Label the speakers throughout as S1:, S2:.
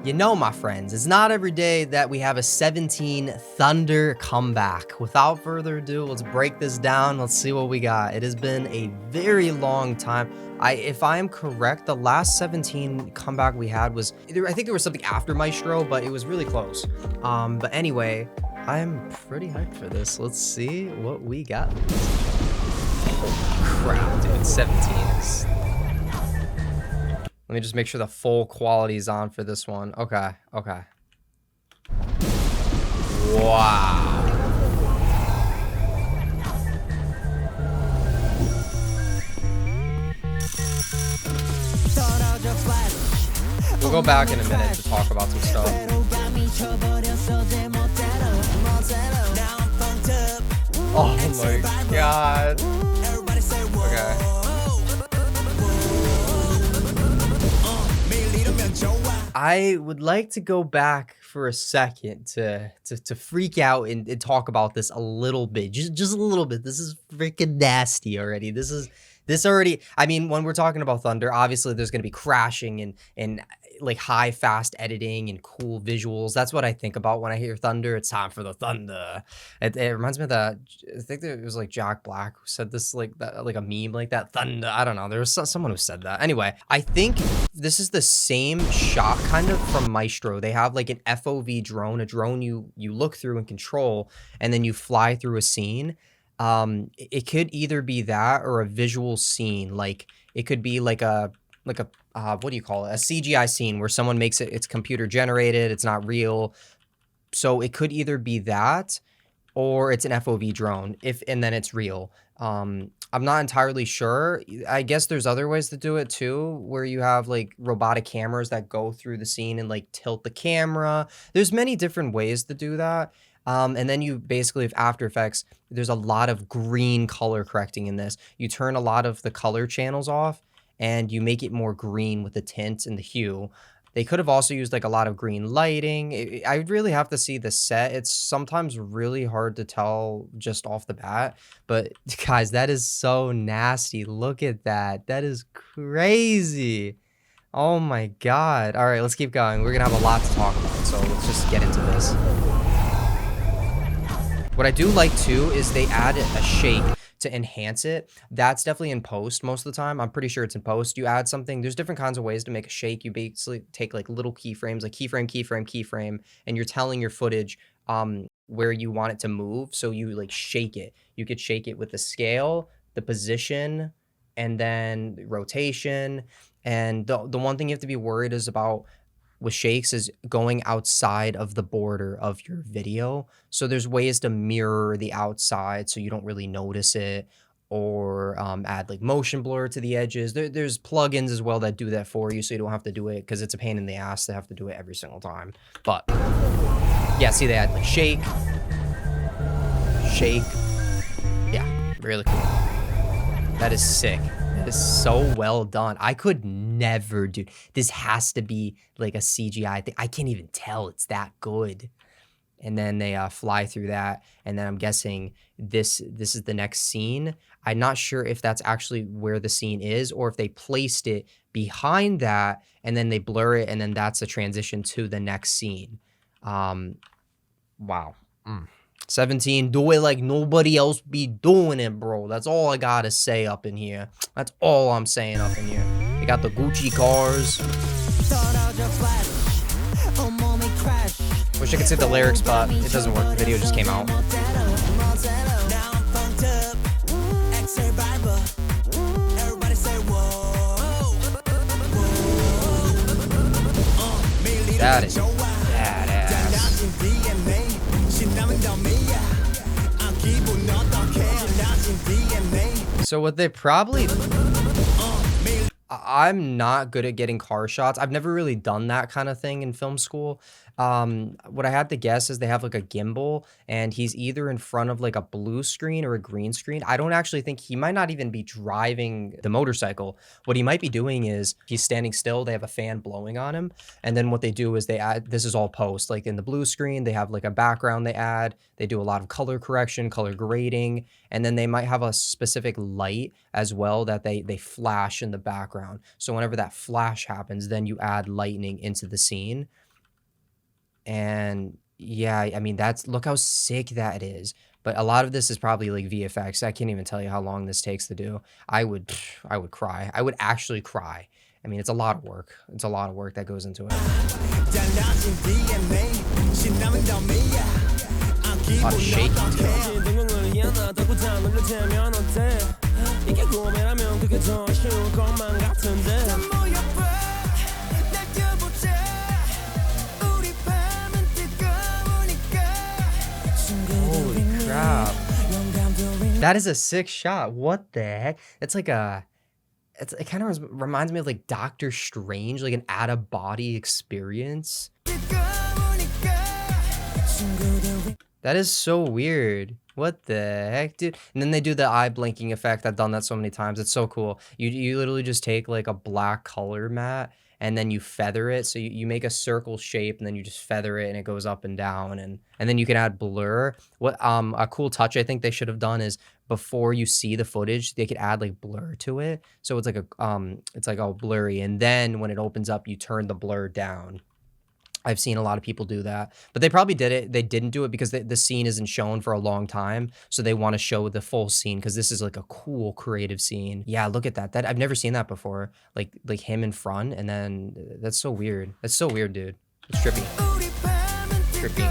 S1: You know, my friends, it's not every day that we have a 17 Thunder comeback. Without further ado, let's break this down. Let's see what we got. It has been a very long time. If I am correct, the last 17 comeback we had was either, I think there was something after Maestro, but it was really close. But anyway, I'm pretty hyped for this. Let's see what we got. Holy crap, dude, 17 is... Let me just make sure the full quality is on for this one. Okay, okay. Wow. We'll go back in a minute to talk about some stuff. Oh my god. Okay. I would like to go back for a second to freak out and talk about this a little bit, just a little bit. This is freaking nasty already. This already. I mean, when we're talking about Thunder, obviously there's gonna be crashing and like high fast editing and cool visuals. That's what I think about when I hear Thunder. It's time for the Thunder. It reminds me of that. I think it was like Jack Black who said this, like that, like a meme like that. Thunder. I don't know. There was someone who said that. Anyway, I think this is the same shot kind of from Maestro. They have like an FOV drone, a drone you look through and control, and then you fly through a scene. It could either be that or a visual scene. Like it could be like a what do you call it? A CGI scene where someone makes it's computer generated. It's not real. So it could either be that or it's an FOV drone and then it's real. I'm not entirely sure. I guess there's other ways to do it too, where you have like robotic cameras that go through the scene and like tilt the camera. There's many different ways to do that. And then you basically have After Effects. There's a lot of green color correcting in this. You turn a lot of the color channels off and you make it more green with the tint and the hue. They could have also used like a lot of green lighting. I would really have to see the set. It's sometimes really hard to tell just off the bat. But guys, that is so nasty. Look at that. That is crazy. Oh my God. All right, let's keep going. We're going to have a lot to talk about. So let's just get into this. What I do like too is they add a shake to enhance it. That's definitely in post most of the time. I'm pretty sure it's in post. You add something. There's different kinds of ways to make a shake. You basically take like little keyframes, like keyframe, and you're telling your footage where you want it to move. So you like shake it. You could shake it with the scale, the position, and then rotation. And the one thing you have to be worried is about with shakes is going outside of the border of your video. So there's ways to mirror the outside so you don't really notice it, or add like motion blur to the edges. There's plugins as well that do that for you so you don't have to do it, because it's a pain in the ass to have to do it every single time. But yeah, see, they add like shake. Yeah, really cool. That is sick. That is so well done. I could never do this. Has to be like a CGI thing. I can't even tell it's that good. And then they fly through that, and then I'm guessing this is the next scene. I'm not sure if that's actually where the scene is, or if they placed it behind that and then they blur it, and then that's a transition to the next scene. Wow. 17, do it like nobody else be doing it, bro. That's all I gotta say up in here. That's all I'm saying up in here. They got the Gucci cars. Wish I could say the lyrics, but it doesn't work. The video just came out. That is badass. So what they probably... I'm not good at getting car shots. I've never really done that kind of thing in film school. What I had to guess is they have like a gimbal, and he's either in front of like a blue screen or a green screen. I don't actually think he might not even be driving the motorcycle. What he might be doing is he's standing still. They have a fan blowing on him. And then what they do is they add, this is all post, like in the blue screen, they have like a background they add. They do a lot of color correction, color grading, and then they might have a specific light as well that they flash in the background. So whenever that flash happens, then you add lightning into the scene. And yeah, I mean, look how sick that is. But a lot of this is probably like VFX. I can't even tell you how long this takes to do. I would cry. I would actually cry. I mean, it's a lot of work. It's a lot of work that goes into it. A lot of shaking too. Holy crap. That is a sick shot. What the heck? It's like it kind of reminds me of like Doctor Strange, like an out-of-body experience. That is so weird. What the heck, dude? And then they do the eye blinking effect. I've done that so many times. It's so cool. You literally just take like a black color mat and then you feather it. So you make a circle shape and then you just feather it and it goes up and down. And then you can add blur. What a cool touch I think they should have done is before you see the footage, they could add like blur to it. So it's like all blurry. And then when it opens up, you turn the blur down. I've seen a lot of people do that, but they probably did it. They didn't do it because the scene isn't shown for a long time. So they want to show the full scene because this is like a cool creative scene. Yeah, look at that. I've never seen that before. Like him in front, and then that's so weird. That's so weird, dude. It's trippy. Trippy.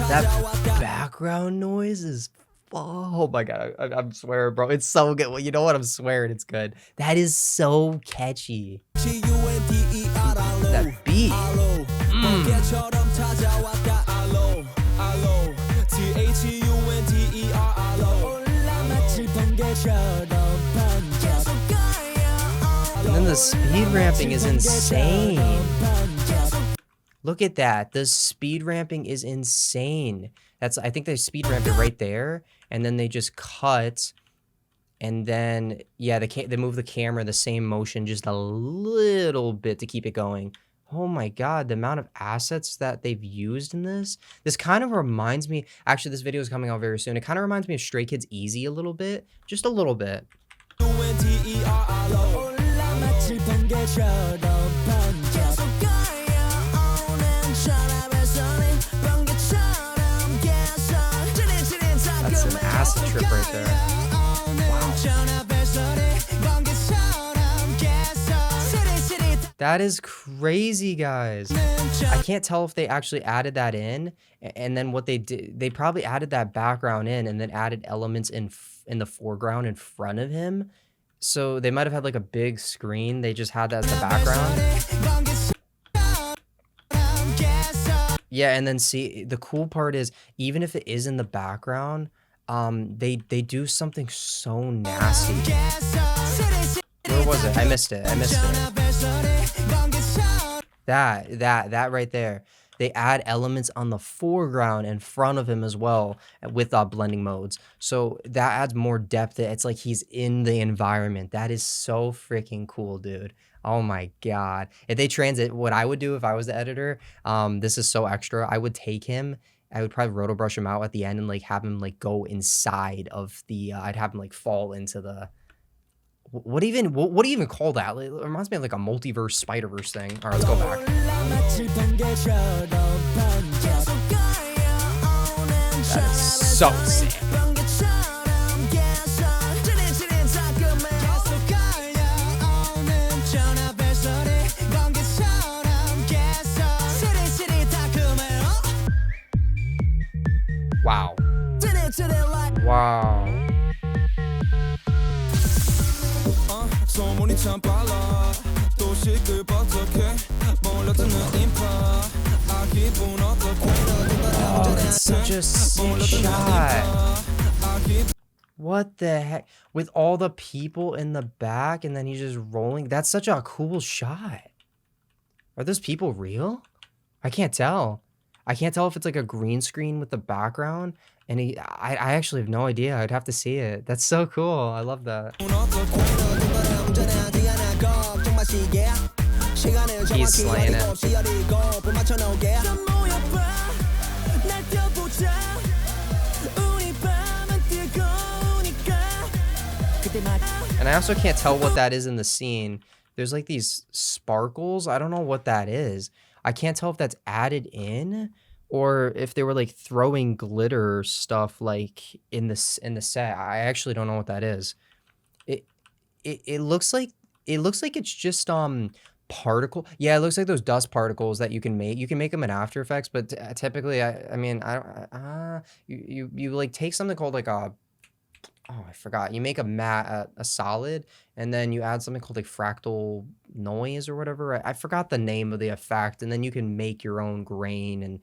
S1: That background noise is, oh my god, I'm swearing, bro. It's so good. Well, you know what? I'm swearing it's good. That is so catchy. That beat. And then the speed ramping is insane. Look at that. The speed ramping is insane. I think they speed ramped it right there, and then they just cut, and then yeah, they move the camera the same motion just a little bit to keep it going. Oh my god, the amount of assets that they've used in this. This kind of reminds me, actually this video is coming out very soon. It kind of reminds me of Stray Kids Easy a little bit, just a little bit. That's an acid trip right there. Wow. That is crazy, guys. I can't tell if they actually added that in, and then what they did, they probably added that background in and then added elements in the foreground in front of him. So they might have had like a big screen. They just had that as the background. Yeah, and then see, the cool part is, even if it is in the background, they do something so nasty. Where was it? I missed it. That right there. They add elements on the foreground in front of him as well with blending modes. So that adds more depth. It's like he's in the environment. That is so freaking cool, dude. Oh my god. If they transit, what I would do if I was the editor, this is so extra. I would take him, I would probably roto brush him out at the end and like have him like go inside of the I'd have him like fall into the what do you even call that? It reminds me of like a multiverse Spider-Verse thing. All right, let's go back. That is so sick. Wow. Wow. Oh, that's such a sick shot. What the heck? With all the people in the back and then he's just rolling. That's such a cool shot. Are those people real? I can't tell. I can't tell if it's like a green screen with the background. And I actually have no idea. I'd have to see it. That's so cool. I love that. He's slaying it. And I also can't tell what that is in the scene. There's like these sparkles. I don't know what that is. I can't tell if that's added in or if they were like throwing glitter stuff like in the set. I actually don't know what that is. It it looks like it's just particle. Yeah, it looks like those dust particles that you can make. You can make them in After Effects, but typically I mean I don't you like take something called like a oh, I forgot. You make a matte, a solid, and then you add something called like fractal noise or whatever. I forgot the name of the effect, and then you can make your own grain and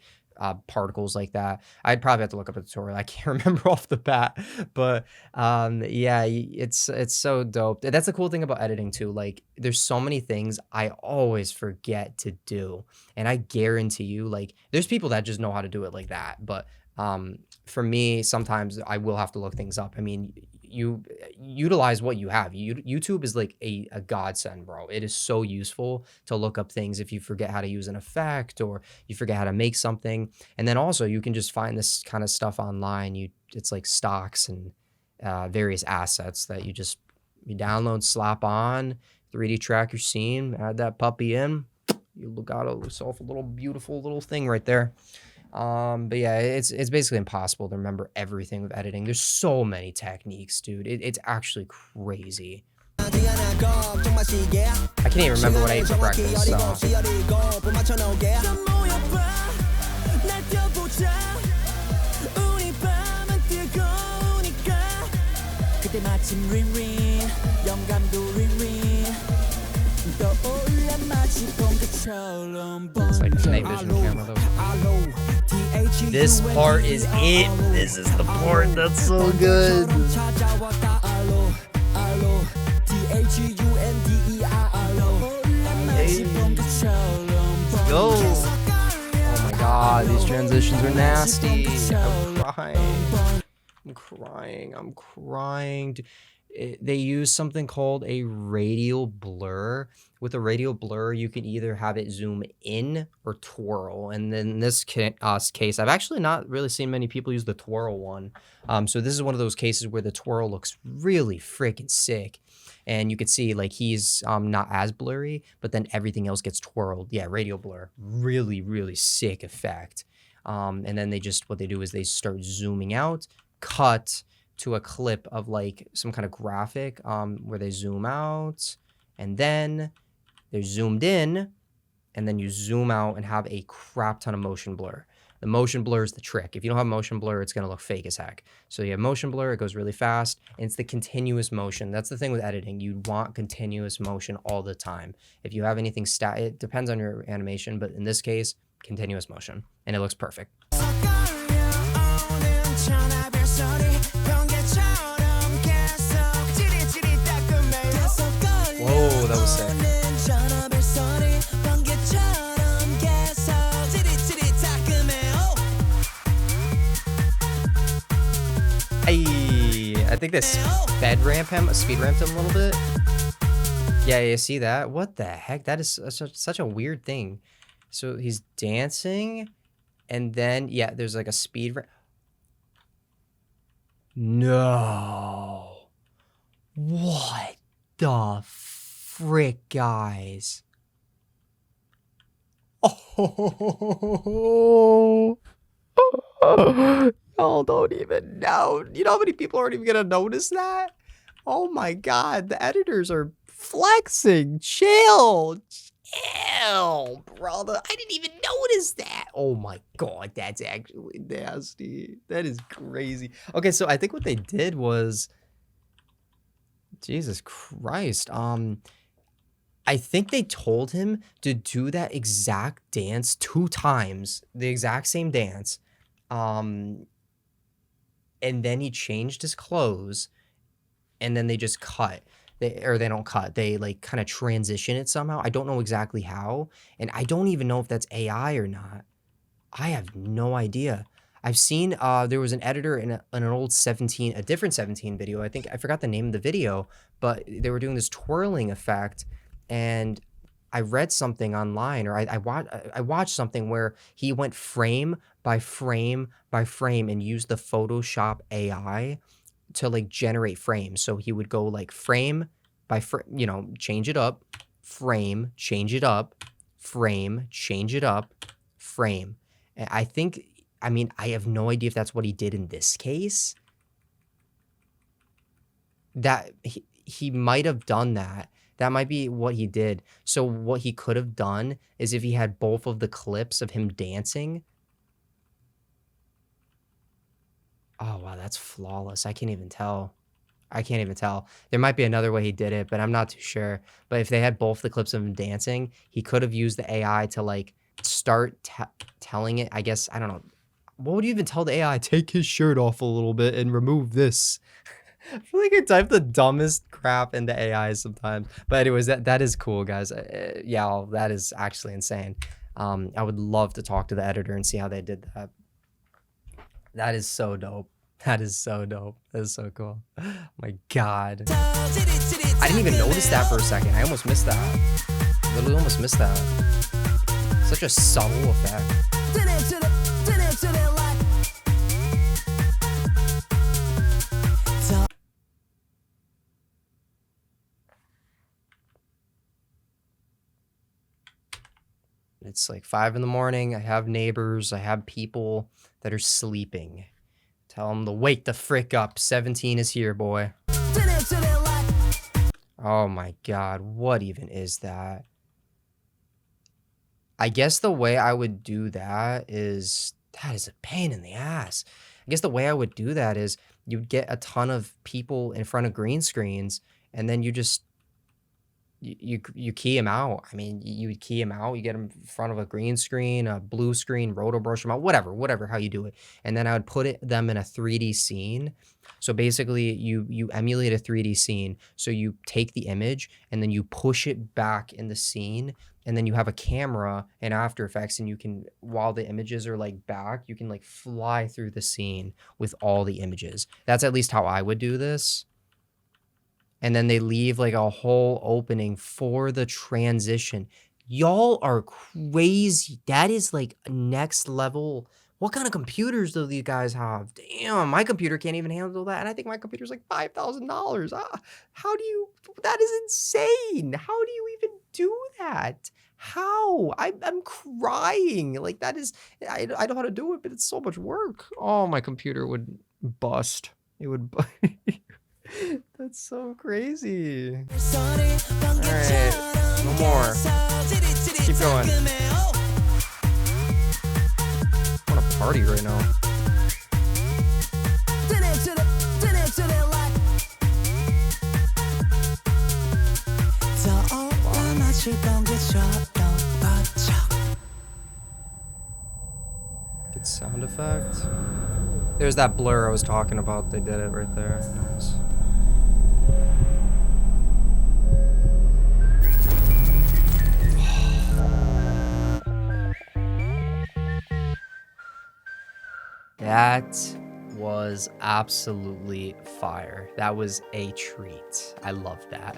S1: particles like that. I'd probably have to look up a tutorial. I can't remember off the bat, but yeah, it's so dope. That's the cool thing about editing too. Like, there's so many things I always forget to do, and I guarantee you, like, there's people that just know how to do it like that, but for me, sometimes I will have to look things up. I mean, you utilize what you have. YouTube is like a godsend, bro. It is so useful to look up things if you forget how to use an effect or you forget how to make something. And then also you can just find this kind of stuff online. It's like stocks and various assets that you download, slap on, 3D track your scene, add that puppy in. You got yourself a little beautiful little thing right there. But yeah, it's basically impossible to remember everything with editing. There's so many techniques, dude. It's actually crazy. I can't even remember what I ate for breakfast, so. It's like the night vision camera though. This part is it. This is the part that's so good. Hey. Go. Oh my god, these transitions are nasty. I'm crying. They use something called a radial blur. With a radial blur, you can either have it zoom in or twirl. And then in this case, I've actually not really seen many people use the twirl one. So this is one of those cases where the twirl looks really freaking sick. And you could see like he's not as blurry, but then everything else gets twirled. Yeah, radial blur, really, really sick effect. And then what they do is they start zooming out, cut to a clip of like some kind of graphic where they zoom out and then they're zoomed in and then you zoom out and have a crap ton of motion blur. The motion blur is the trick. If you don't have motion blur, it's gonna look fake as heck. So you have motion blur, it goes really fast, and it's the continuous motion. That's the thing with editing. You want continuous motion all the time. If you have anything it depends on your animation, but in this case, continuous motion, and it looks perfect. Whoa, that was sick. I think this speed ramped him a little bit. Yeah, you see that? What the heck? That is such a weird thing. So he's dancing, and then, yeah, there's like a speed ramp. No. What the frick, guys? Oh. Y'all don't even know. You know how many people aren't even gonna notice that? Oh my god, the editors are flexing. Chill, brother. I didn't even notice that. Oh my god, that's actually nasty. That is crazy. Okay, so I think what they did was, Jesus Christ. I think they told him to do that exact dance 2 times, the exact same dance. And then he changed his clothes, and then they just cut. They don't cut. They like kind of transition it somehow. I don't know exactly how, and I don't even know if that's AI or not. I have no idea. I've seen there was an editor in an old a different 17 video. I think I forgot the name of the video, but they were doing this twirling effect, and I read something online, or I watched something where he went frame by frame by frame and used the Photoshop AI to like generate frames. So he would go like frame by frame, you know, change it up, frame, change it up, frame, change it up, frame. And I think, I mean, I have no idea if that's what he did in this case. That he might have done that. That might be what he did. So what he could have done is if he had both of the clips of him dancing. Oh, wow, that's flawless. I can't even tell. I can't even tell. There might be another way he did it, but I'm not too sure. But if they had both the clips of him dancing, he could have used the AI to like start telling it. I guess, I don't know. What would you even tell the AI? Take his shirt off a little bit and remove this. I feel like I type the dumbest crap into AI sometimes. But anyways, that is cool, guys. Yeah, that is actually insane. I would love to talk to the editor and see how they did that. That is so dope. That is so dope. That is so cool. Oh my God. I didn't even notice that for a second. I almost missed that. Literally almost missed that. Such a subtle effect. It's like 5 in the morning. I have neighbors. I have people that are sleeping. Tell them to wake the frick up. 17 is here, boy. Oh my God. What even is that? I guess the way I would do that is a pain in the ass. I guess the way I would do that is you'd get a ton of people in front of green screens and then you just you key them out. I mean, you would key them out. You get them in front of a green screen, a blue screen, roto brush them out, whatever, how you do it. And then I would put them in a 3D scene. So basically, you emulate a 3D scene. So you take the image and then you push it back in the scene. And then you have a camera in After Effects, and you can, while the images are like back, you can like fly through the scene with all the images. That's at least how I would do this. And then they leave like a whole opening for the transition. Y'all are crazy. That is like next level. What kind of computers do you guys have? Damn, my computer can't even handle that. And I think my computer's like $5,000. How do you, that is insane. How do you even do that? How? I'm crying. Like that is, I know how to do it, but it's so much work. Oh, my computer would bust. It would bust. That's so crazy. Alright, no more. Keep going. I want to party right now. Good sound effect. There's that blur I was talking about. They did it right there. Nice. That was absolutely fire. That was a treat. I loved that.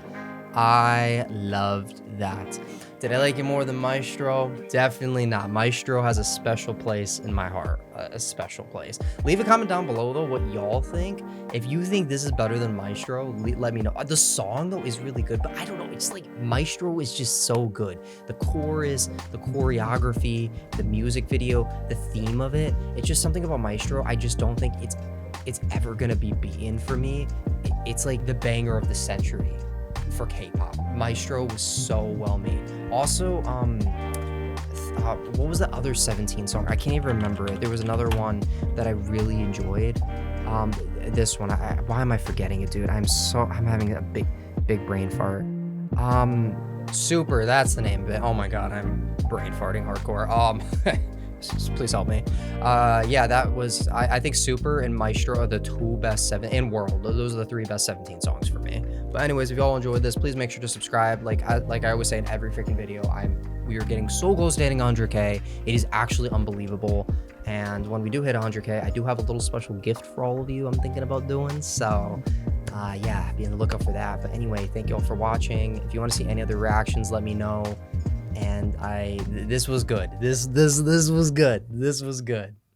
S1: I loved that. Did I like it more than Maestro? Definitely not. Maestro has a special place in my heart. A special place. Leave a comment down below, though, what y'all think. If you think this is better than Maestro, let me know. The song, though, is really good, but I don't know. It's like Maestro is just so good. The chorus, the choreography, the music video, the theme of it. It's just something about Maestro. I just don't think it's ever gonna be beaten for me. It's like the banger of the century for K-pop. Maestro was so well made. Also, what was the other 17 song? I can't even remember it. There was another one that I really enjoyed. This one. Why am I forgetting it, dude? I'm having a big brain fart. Super. That's the name of it. Oh my God, I'm brain farting hardcore. Please help me. Yeah, that was, I think Super and Maestro are the two best in world. Those are the 3 best 17 songs for me. But anyways, if y'all enjoyed this, please make sure to subscribe. Like I always say in every freaking video, we are getting so close to hitting 100K. It is actually unbelievable. And when we do hit 100K, I do have a little special gift for all of you I'm thinking about doing. So yeah, be on the lookout for that. But anyway, thank you all for watching. If you want to see any other reactions, let me know. And this was good. This was good. This was good.